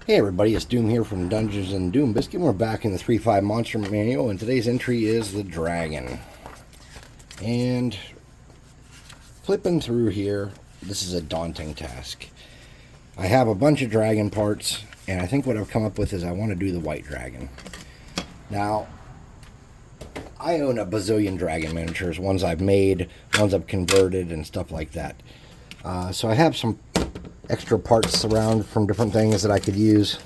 Hey everybody, it's Doom here from Dungeons and Doom Biscuit. We're back in the 3.5 Monster Manual, and today's entry is the Dragon. And flipping through here, this is a daunting task. I have a bunch of dragon parts, and I think what I've come up with is I want to do the white dragon. Now, I own a bazillion dragon miniatures, ones I've made, ones I've converted, and stuff like that. So I have some extra parts around from different things that I could use.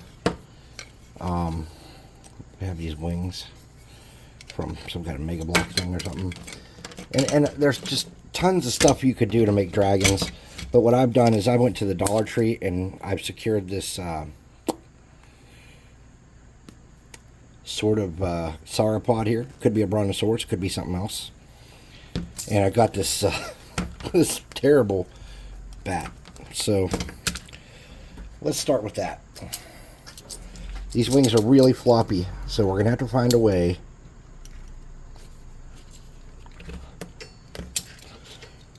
I have these wings from some kind of Mega Block thing or something. And there's just tons of stuff you could do to make dragons. But what I've done is I went to the Dollar Tree and I've secured this sort of sauropod here. Could be a brontosaurus, could be something else. And I got this this terrible bat. So let's start with that. These wings are really floppy, so we're gonna have to find a way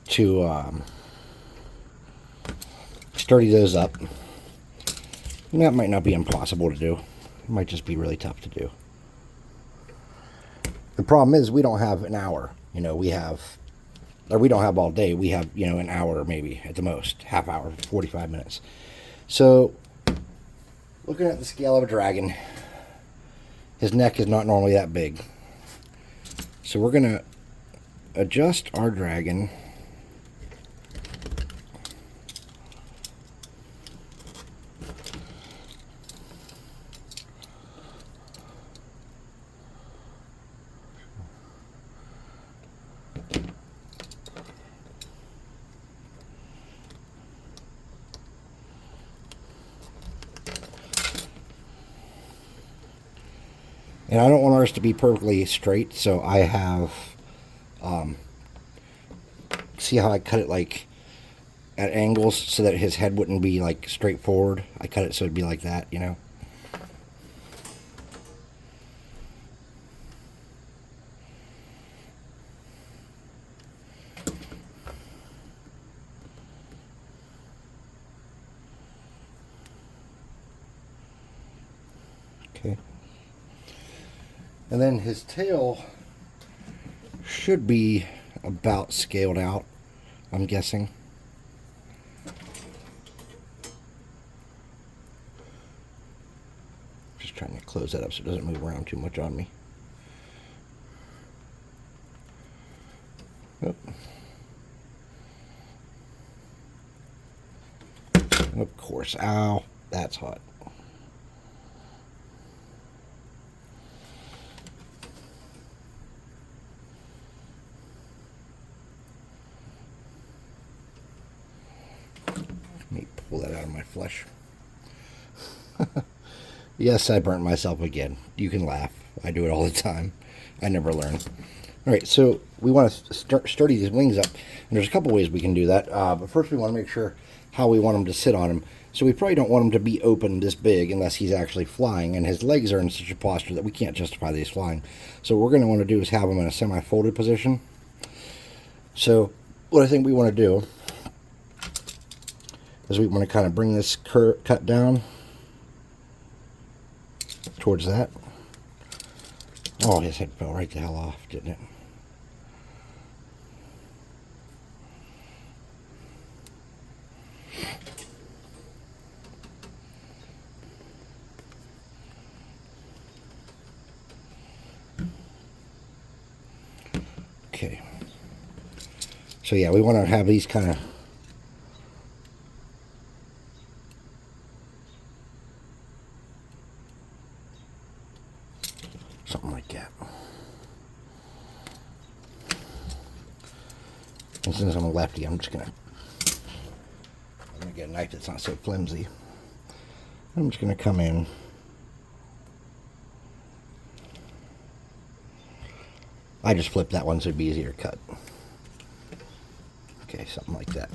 to sturdy those up. And that might not be impossible to do. It might just be really tough to do. The problem is we don't have an hour. We don't have all day. We have, an hour maybe at the most. Half hour, 45 minutes. So, looking at the scale of a dragon, his neck is not normally that big. So we're going to adjust our dragon and I don't want ours to be perfectly straight, so I have, see how I cut it like at angles so that his head wouldn't be like straight forward. I cut it so it'd be like that, Okay. And then his tail should be about scaled out, I'm guessing. Just trying to close that up so it doesn't move around too much on me. Oh. Of course. Ow, that's hot. Let me pull that out of my flesh. Yes, I burnt myself again. You can laugh. I do it all the time. I never learn. Alright, so we want to sturdy these wings up. And there's a couple ways we can do that. But first we want to make sure how we want them to sit on them. So we probably don't want them to be open this big unless he's actually flying. And his legs are in such a posture that we can't justify that he's flying. So what we're going to want to do is have them in a semi-folded position. So what I think we want to do is we want to kind of bring this cut down towards that. Oh, his head fell right the hell off, didn't it? Okay. So yeah, we want to have these kind of something like that. And since I'm a lefty, I'm gonna get a knife that's not so flimsy. I'm just gonna come in. I just flipped that one so it'd be easier to cut. Okay, something like that.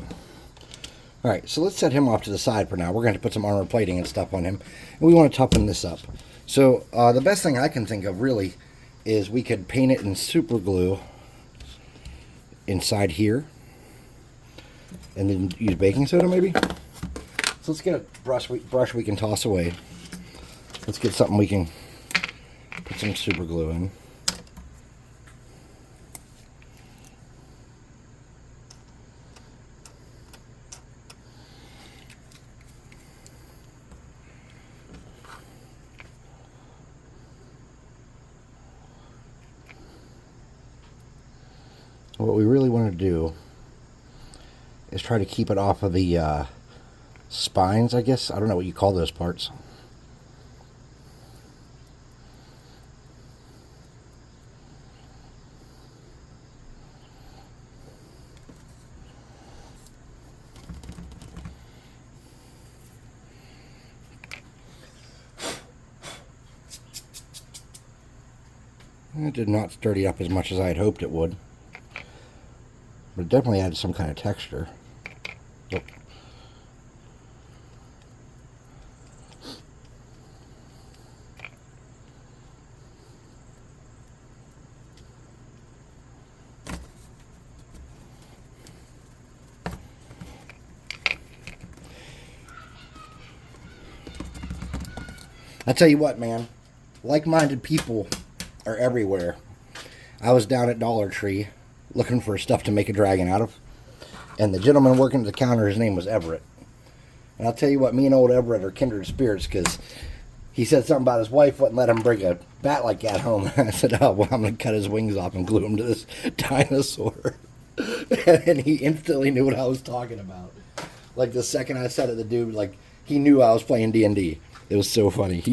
Alright, so let's set him off to the side for now. We're going to put some armor plating and stuff on him. And we want to toughen this up. So, the best thing I can think of, really, is we could paint it in super glue inside here. And then use baking soda, maybe? So let's get a brush we can toss away. Let's get something we can put some super glue in. What we really want to do is try to keep it off of the spines, I guess. I don't know what you call those parts. It did not sturdy up as much as I had hoped it would. But it definitely added some kind of texture. Oh. I tell you what, man. Like-minded people are everywhere. I was down at Dollar Tree looking for stuff to make a dragon out of, and the gentleman working at the counter, his name was Everett. And I'll tell you what, me and old Everett are kindred spirits, because he said something about his wife wouldn't let him bring a bat like that home. And I said, oh, well, I'm going to cut his wings off and glue him to this dinosaur. And he instantly knew what I was talking about. Like, the second I said it, the dude, like, he knew I was playing D&D. It was so funny.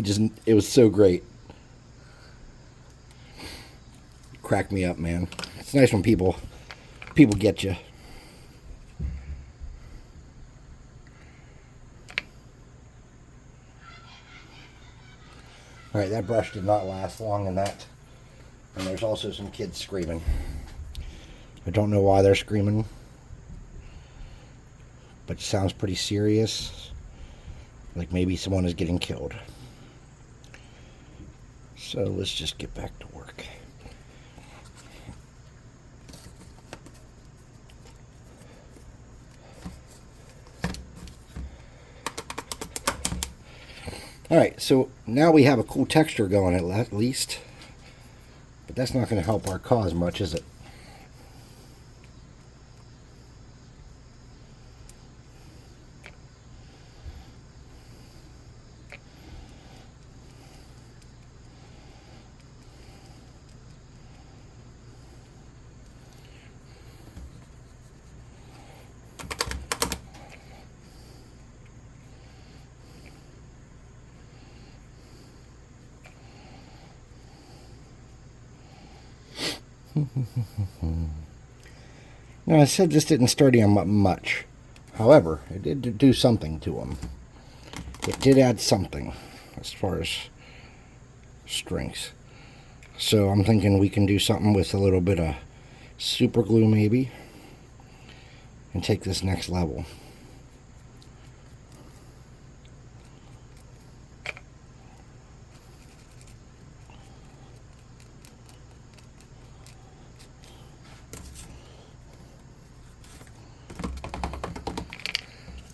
It was so great. Cracked me up, man. It's nice when people get you. All right, that brush did not last long in that. And there's also some kids screaming. I don't know why they're screaming, but it sounds pretty serious. Like maybe someone is getting killed. So let's just get back to work. Alright, so now we have a cool texture going at least. But that's not going to help our cause much, is it? Now, I said this didn't sturdy him up much. However, it did do something to him. It did add something as far as strength. So I'm thinking we can do something with a little bit of super glue maybe and take this next level.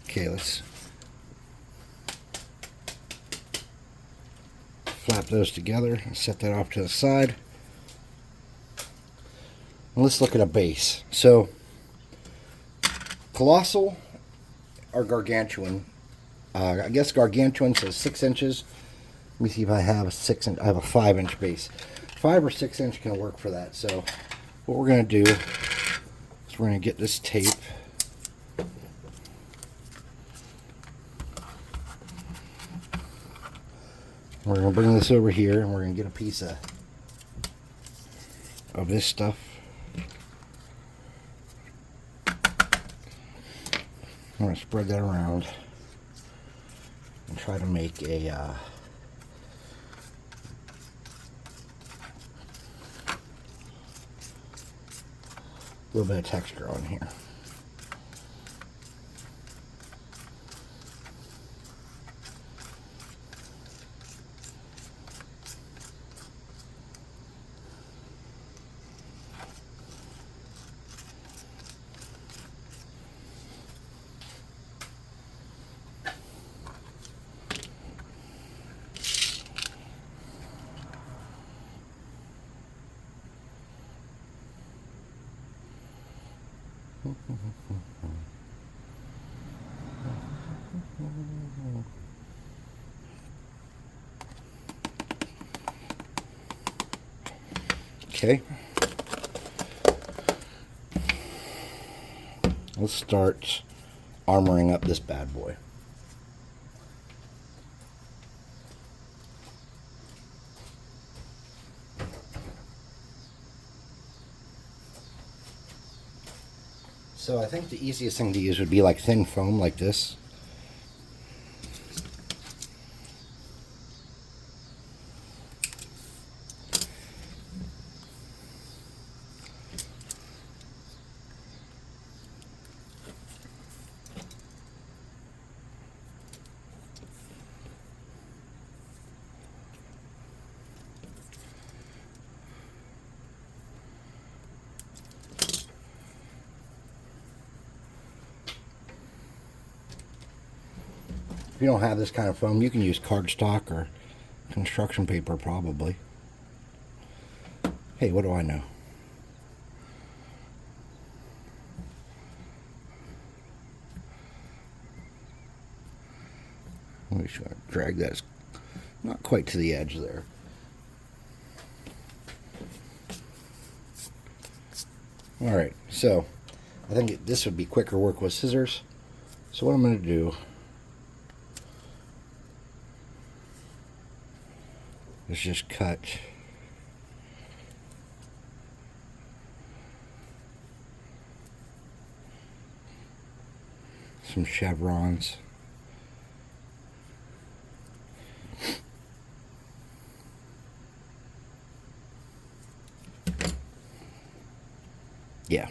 Okay, let's flap those together and set that off to the side. And let's look at a base. So, colossal or gargantuan. I guess gargantuan says 6 inches. Let me see if I have a 6 inch. I have a 5-inch base. 5 or 6 inch can work for that. So, what we're going to do is we're going to get this tape. We're going to bring this over here and we're going to get a piece of this stuff. I'm going to spread that around and try to make a little bit of texture on here. Okay. Let's start armoring up this bad boy. So I think the easiest thing to use would be like thin foam like this. If you don't have this kind of foam, you can use cardstock or construction paper probably. Hey, what do I know? Let me drag that not quite to the edge there. Alright, so I think this would be quicker work with scissors. So what I'm going to do is just cut some chevrons. Yeah.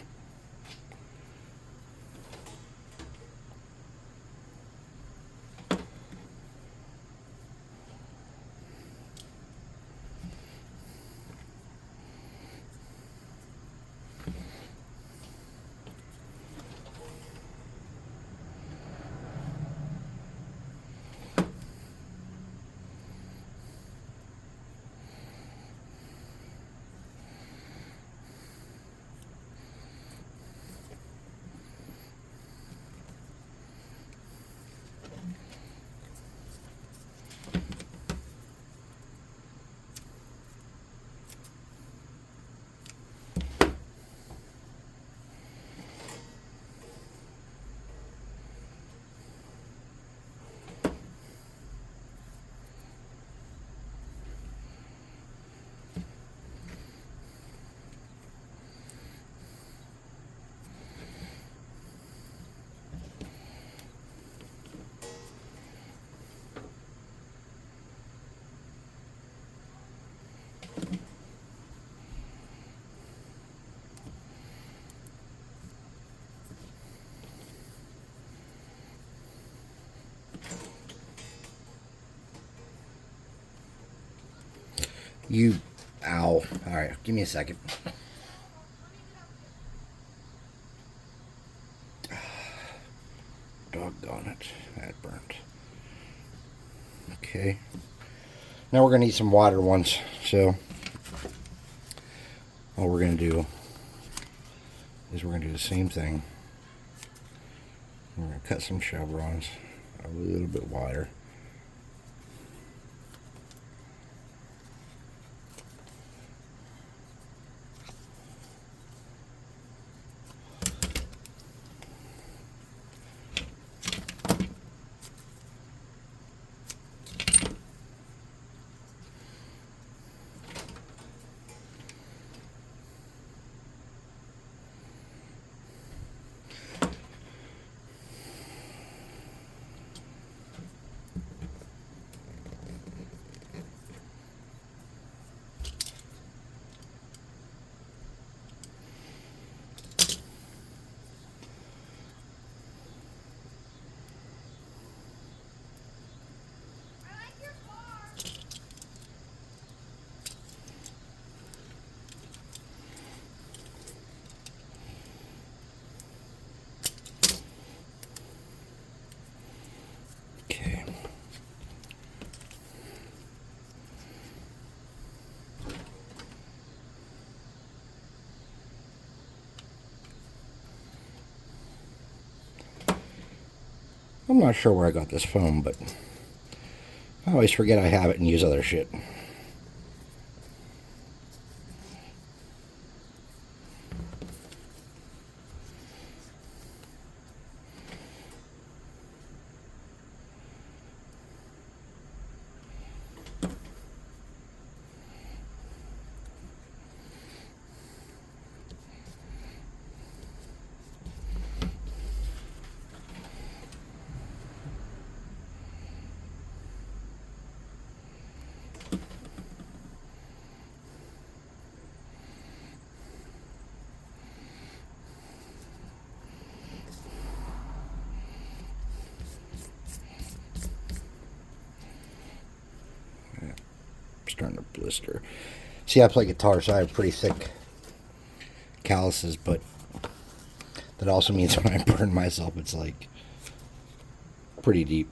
Ow. Alright, give me a second. Doggone it. That burnt. Okay. Now we're going to need some water ones. So, all we're going to do is we're going to do the same thing. We're going to cut some chevrons a little bit wider. I'm not sure where I got this foam, but I always forget I have it and use other shit. Starting to blister. See, I play guitar, so I have pretty thick calluses, but that also means when I burn myself, it's like pretty deep.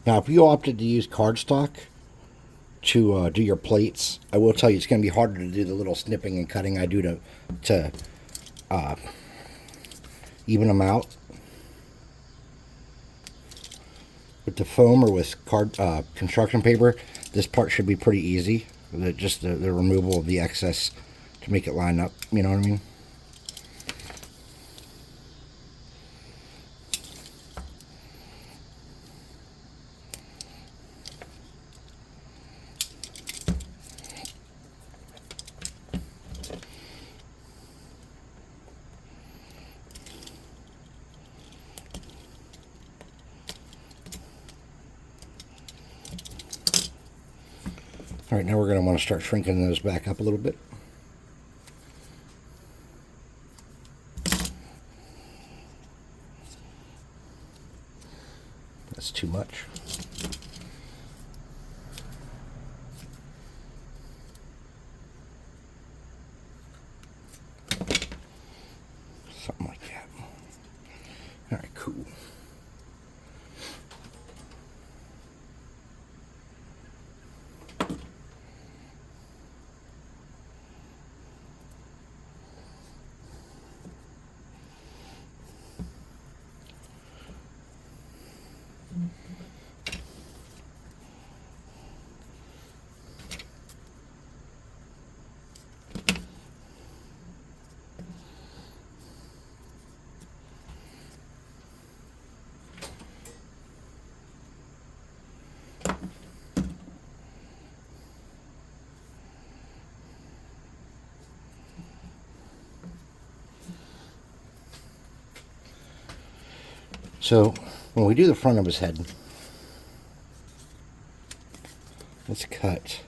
Now, if you opted to use cardstock to do your plates, I will tell you it's going to be harder to do the little snipping and cutting I do to even them out. With the foam or with construction paper, this part should be pretty easy. Just the removal of the excess to make it line up, you know what I mean? All right, now we're going to want to start shrinking those back up a little bit. That's too much. Something like that. All right, cool. So when we do the front of his head, let's cut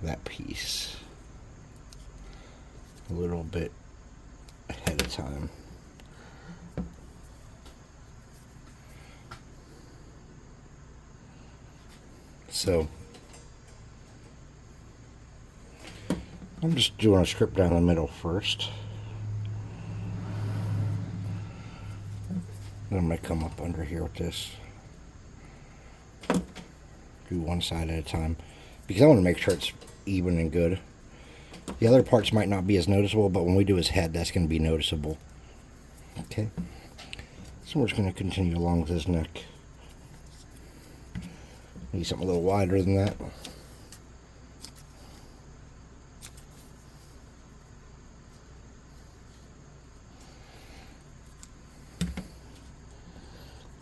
that piece a little bit ahead of time. So I'm just doing a strip down the middle first. Then I'm going to come up under here with this. Do one side at a time, because I want to make sure it's even and good. The other parts might not be as noticeable, but when we do his head, that's going to be noticeable. Okay. So we're just going to continue along with his neck. Need something a little wider than that.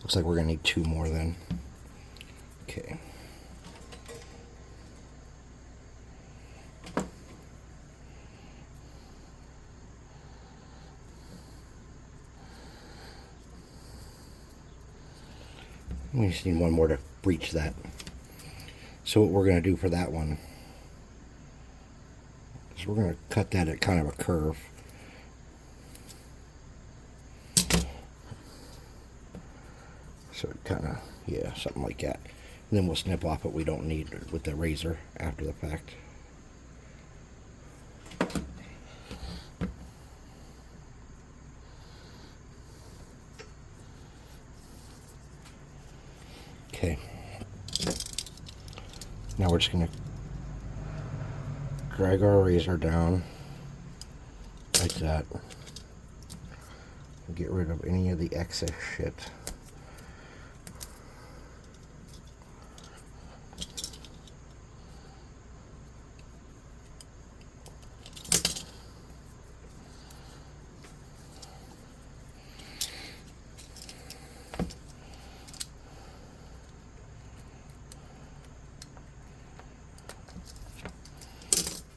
Looks like we're going to need 2 more then. Okay. We just need one more to breach that. So what we're going to do for that one is we're going to cut that at kind of a curve. So it kind of, yeah, something like that. And then we'll snip off what we don't need with the razor after the fact. Okay. Now we're just going to drag our razor down like that. Get rid of any of the excess shit.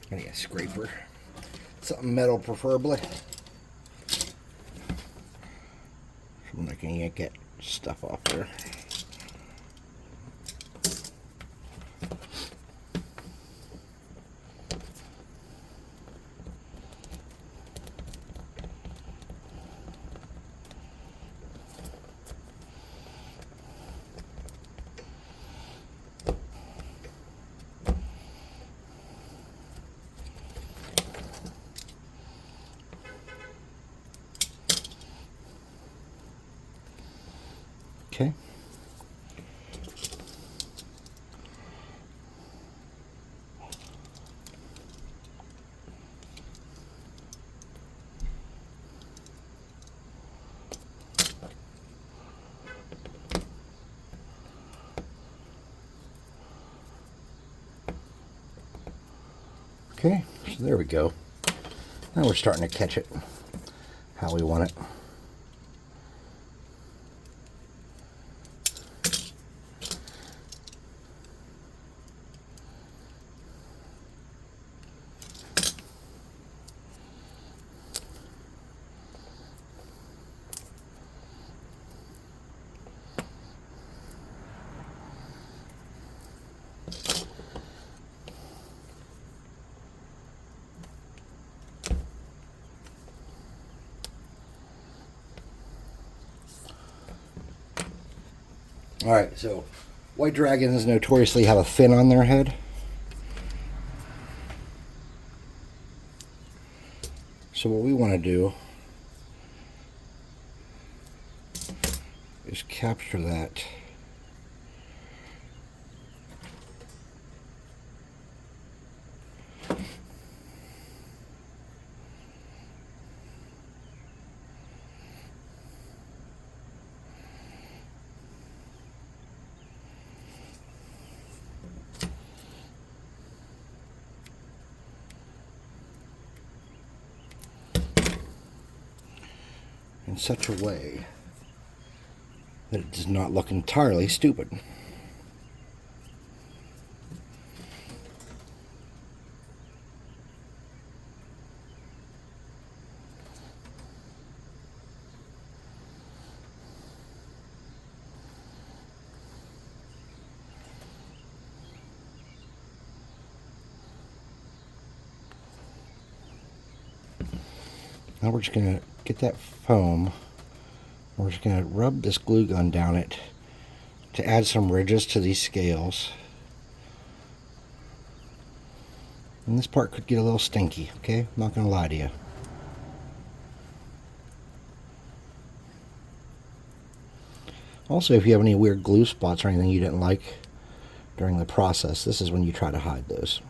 I need a scraper. Something metal preferably. Something I can yank that stuff off there. Okay. Okay, so there we go. Now we're starting to catch it how we want it. Alright, so white dragons notoriously have a fin on their head. So what we want to do is capture that. In such a way that it does not look entirely stupid. Now we're just going to get that foam. We're just going to rub this glue gun down it to add some ridges to these scales. And this part could get a little stinky, okay? I'm not going to lie to you. Also, if you have any weird glue spots or anything you didn't like during the process, this is when you try to hide those.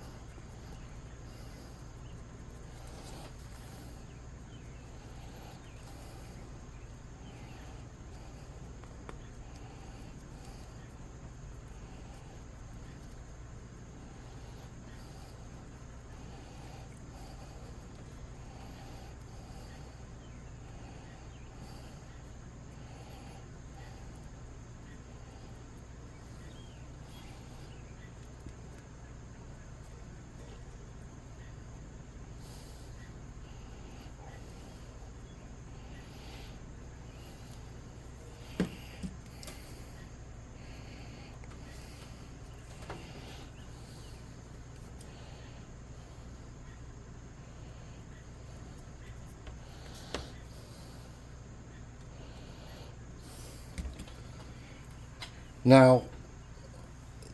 Now,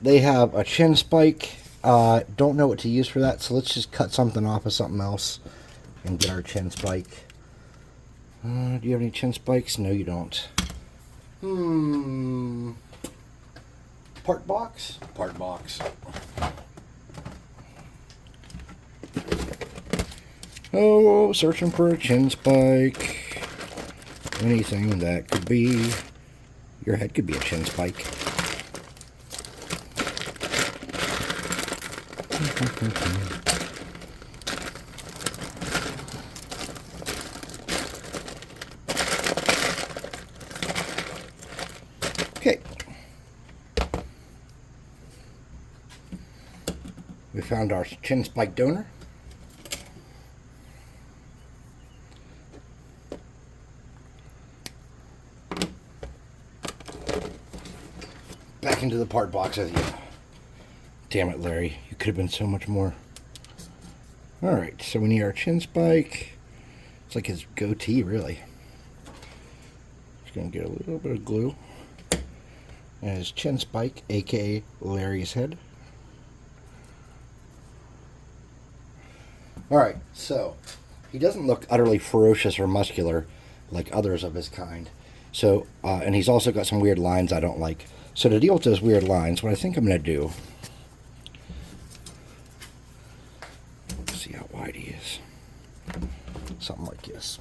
they have a chin spike. Don't know what to use for that, so let's just cut something off of something else and get our chin spike. Do you have any chin spikes? No, you don't. Part box? Part box. Oh, searching for a chin spike. Anything that could be. Your head could be a chin spike. Okay. We found our chin spike donor. Back into the part box with you. Damn it, Larry. You could have been so much more. Alright, so we need our chin spike. It's like his goatee, really. Just going to get a little bit of glue. And his chin spike, aka Larry's head. Alright, so he doesn't look utterly ferocious or muscular like others of his kind. So, and he's also got some weird lines I don't like. So to deal with those weird lines, what I think I'm going to do, let's see how wide he is. Something like this.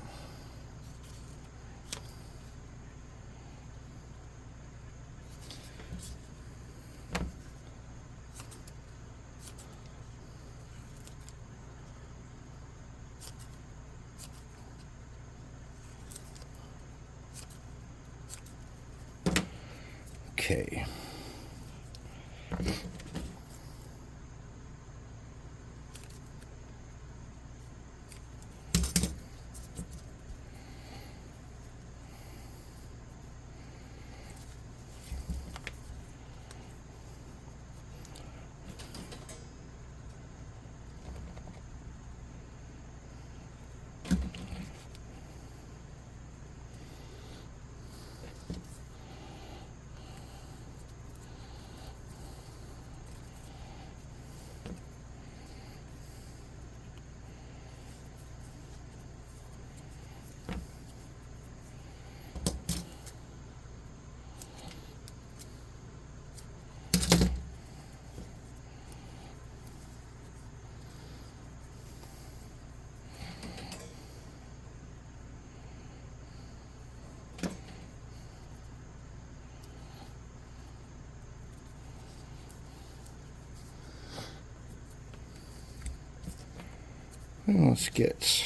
Okay. Let's get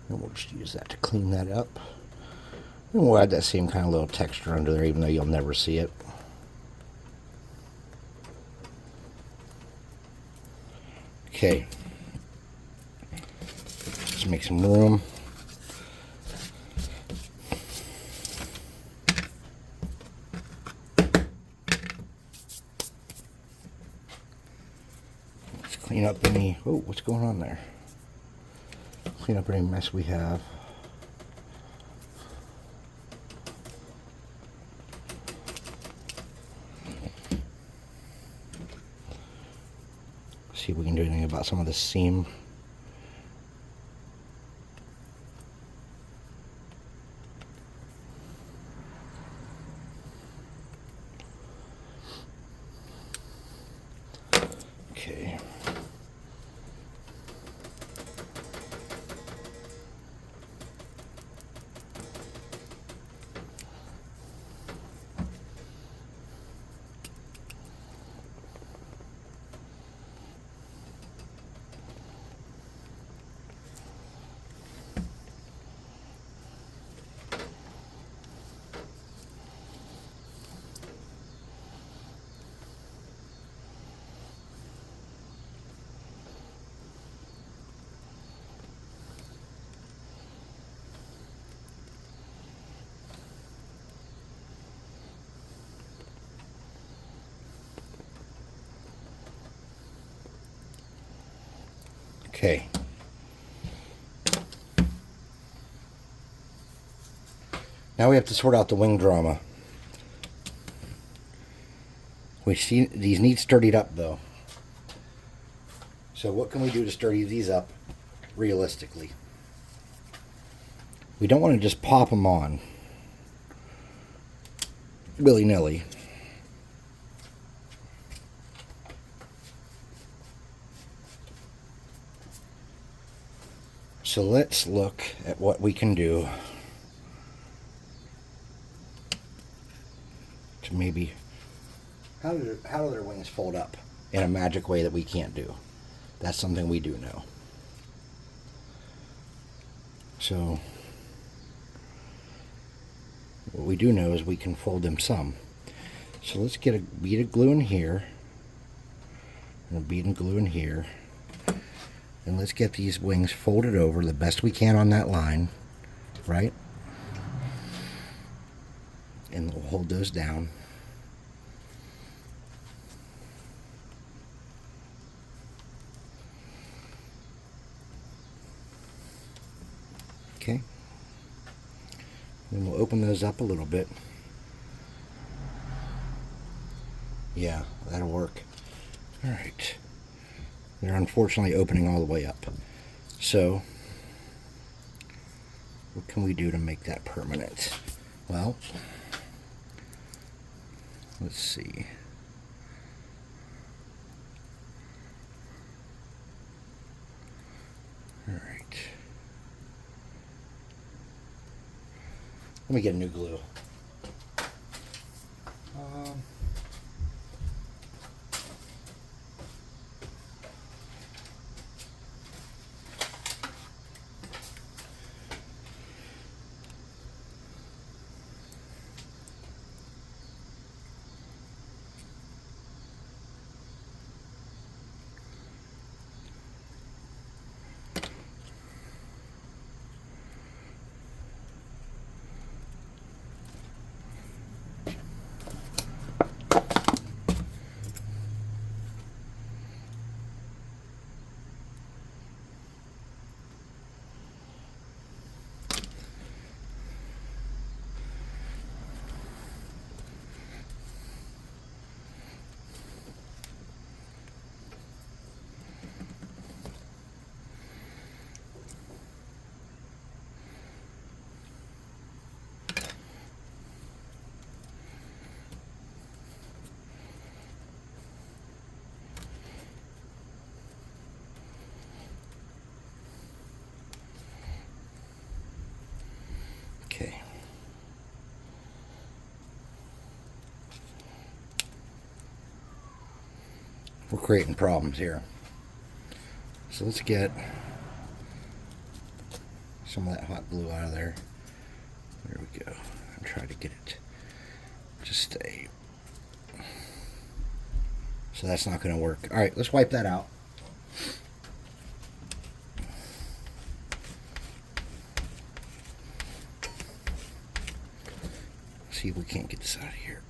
and we'll just use that to clean that up. And we'll add that same kind of little texture under there, even though you'll never see it. Okay. Just make some room. clean up any... Oh, what's going on there? Clean up any mess we have. See if we can do anything about some of the seam. Okay. Okay. Now we have to sort out the wing drama. We see these need sturdied up though. So what can we do to sturdy these up realistically? We don't want to just pop them on willy-nilly. So let's look at what we can do to maybe... How do their wings fold up in a magic way that we can't do? That's something we do know. So what we do know is we can fold them some. So let's get a bead of glue in here and a bead of glue in here. And let's get these wings folded over the best we can on that line, right? And we'll hold those down. Okay. Then we'll open those up a little bit. Yeah, that'll work. All right. They're unfortunately opening all the way up. So, what can we do to make that permanent? Well, let's see. All right. Let me get a new glue. Okay. We're creating problems here. So let's get some of that hot glue out of there. There we go. And try to get it to stay. So that's not going to work. All right, let's wipe that out. See if we can't get this out of here.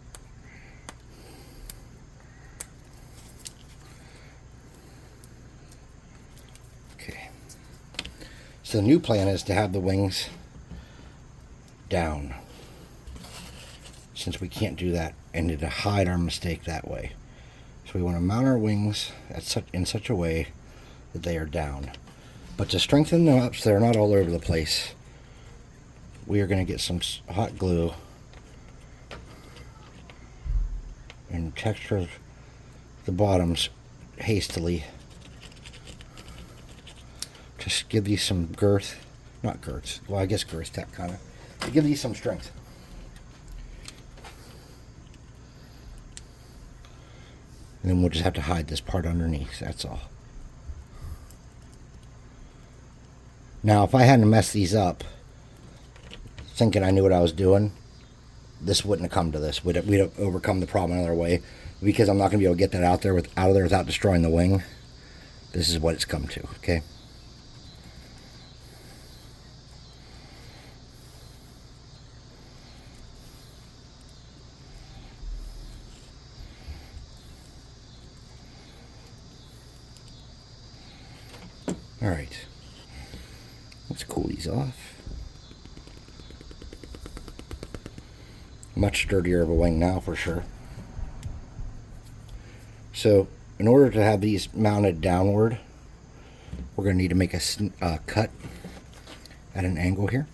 So the new plan is to have the wings down, since we can't do that, and to hide our mistake that way. So we want to mount our wings in such a way that they are down. But to strengthen them up so they're not all over the place, we are going to get some hot glue and texture the bottoms hastily. Just give these some girth. Not girths. Well, I guess girth, that kind of. To give these some strength. And then we'll just have to hide this part underneath. That's all. Now, if I hadn't messed these up, thinking I knew what I was doing, this wouldn't have come to this. We'd have overcome the problem another way. Because I'm not going to be able to get that out of there without destroying the wing. This is what it's come to, okay? All right. Let's cool these off. Much sturdier of a wing now for sure. So in order to have these mounted downward, we're going to need to make a cut at an angle here.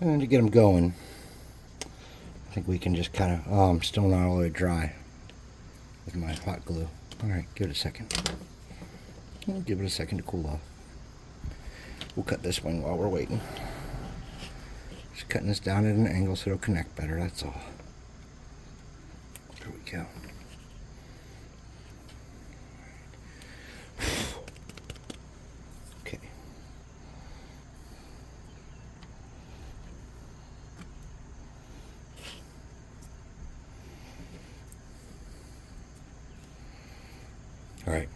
And to get them going, I think we can just kind of, I'm still not all the way dry with my hot glue. All right, give it a second. We'll give it a second to cool off. We'll cut this wing while we're waiting. Just cutting this down at an angle so it'll connect better, that's all. There we go. Okay. All right.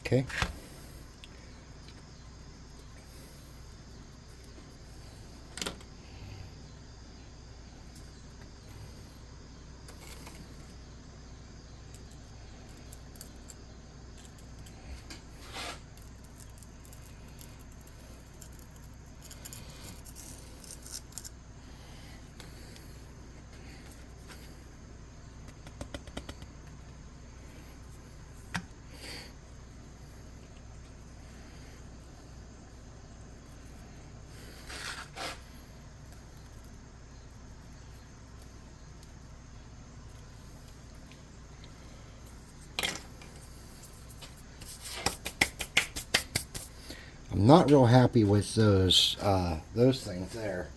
Okay. not real happy with those things there.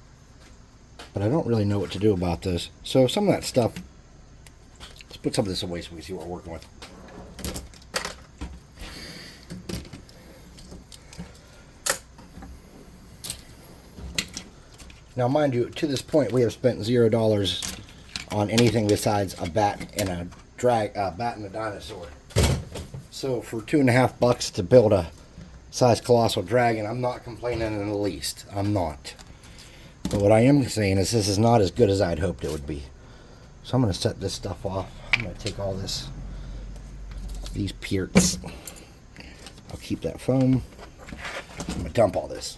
But I don't really know what to do about this. So some of that stuff, let's put some of this away so we can see what we're working with. Now, mind you, to this point, we have spent $0 on anything besides a bat and a bat and a dinosaur. So for $2.50 to build a size colossal dragon, I'm not complaining in the least. I'm not. But what I am saying is this is not as good as I'd hoped it would be. So I'm going to set this stuff off. I'm going to take all these pierts. I'll keep that foam. I'm going to dump all this.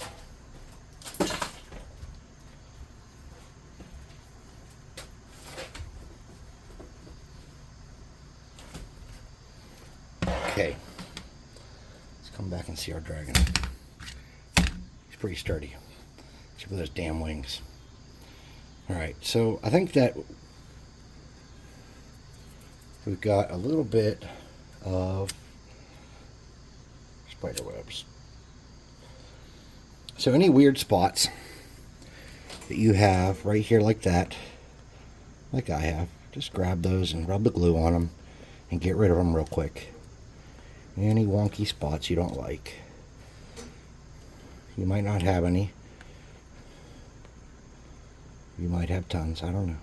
Okay, let's come back and see our dragon. He's pretty sturdy. Except for those damn wings. Alright, so I think that we've got a little bit of spider webs. So any weird spots that you have right here like that, like I have, just grab those and rub the glue on them and get rid of them real quick. Any wonky spots you don't like. You might not have any. You might have tons. I don't know.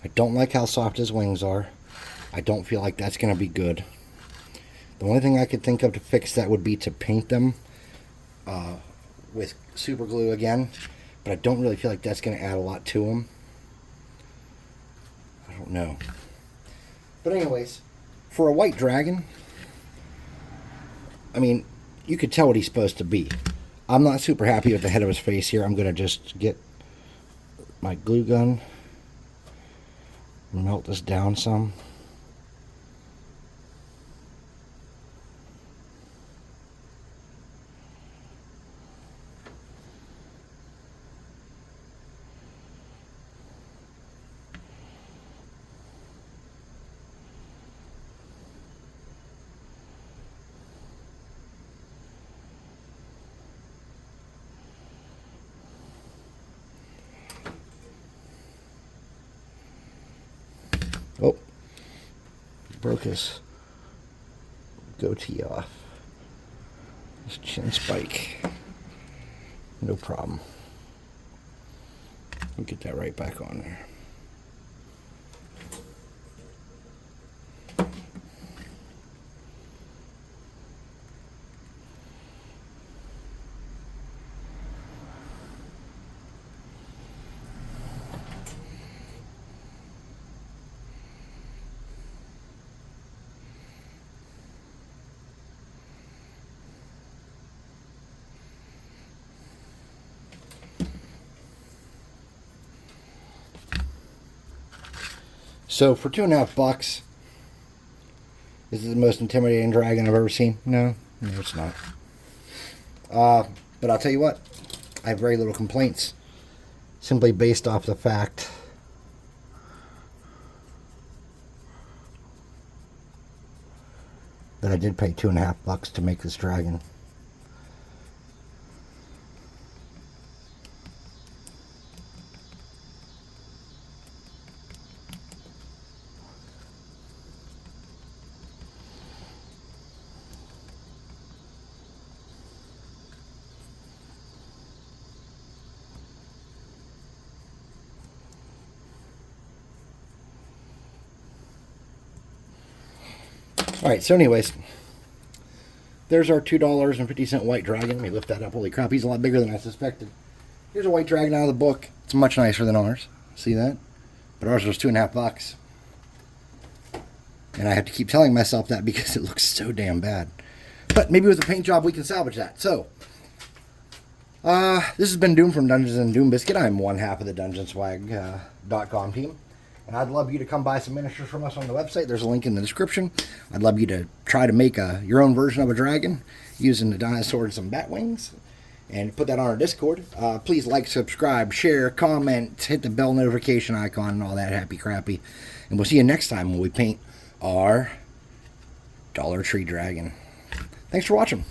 I don't like how soft his wings are. I don't feel like that's going to be good. The only thing I could think of to fix that would be to paint them with super glue again. But I don't really feel like that's going to add a lot to them. I don't know. But anyways, for a white dragon, I mean, you could tell what he's supposed to be. I'm not super happy with the head of his face here. I'm going to just get my glue gun and melt this down some. Oh, broke his goatee off. His chin spike. No problem. We'll get that right back on there. So for $2.50, is it the most intimidating dragon I've ever seen? No, it's not. But I'll tell you what, I have very little complaints, simply based off the fact that I did pay $2.50 to make this dragon. Alright, so anyways, there's our $2.50 white dragon. Let me lift that up. Holy crap, he's a lot bigger than I suspected. Here's a white dragon out of the book. It's much nicer than ours. See that? But ours was $2.50. And I have to keep telling myself that because it looks so damn bad. But maybe with a paint job we can salvage that. So, this has been Doom from Dungeons and Doom Biscuit. I'm one half of the DungeonSwag.com team. And I'd love you to come buy some miniatures from us on the website. There's a link in the description. I'd love you to try to make your own version of a dragon using a dinosaur and some bat wings. And put that on our Discord. Please like, subscribe, share, comment, hit the bell notification icon and all that happy crappy. And we'll see you next time when we paint our Dollar Tree dragon. Thanks for watching.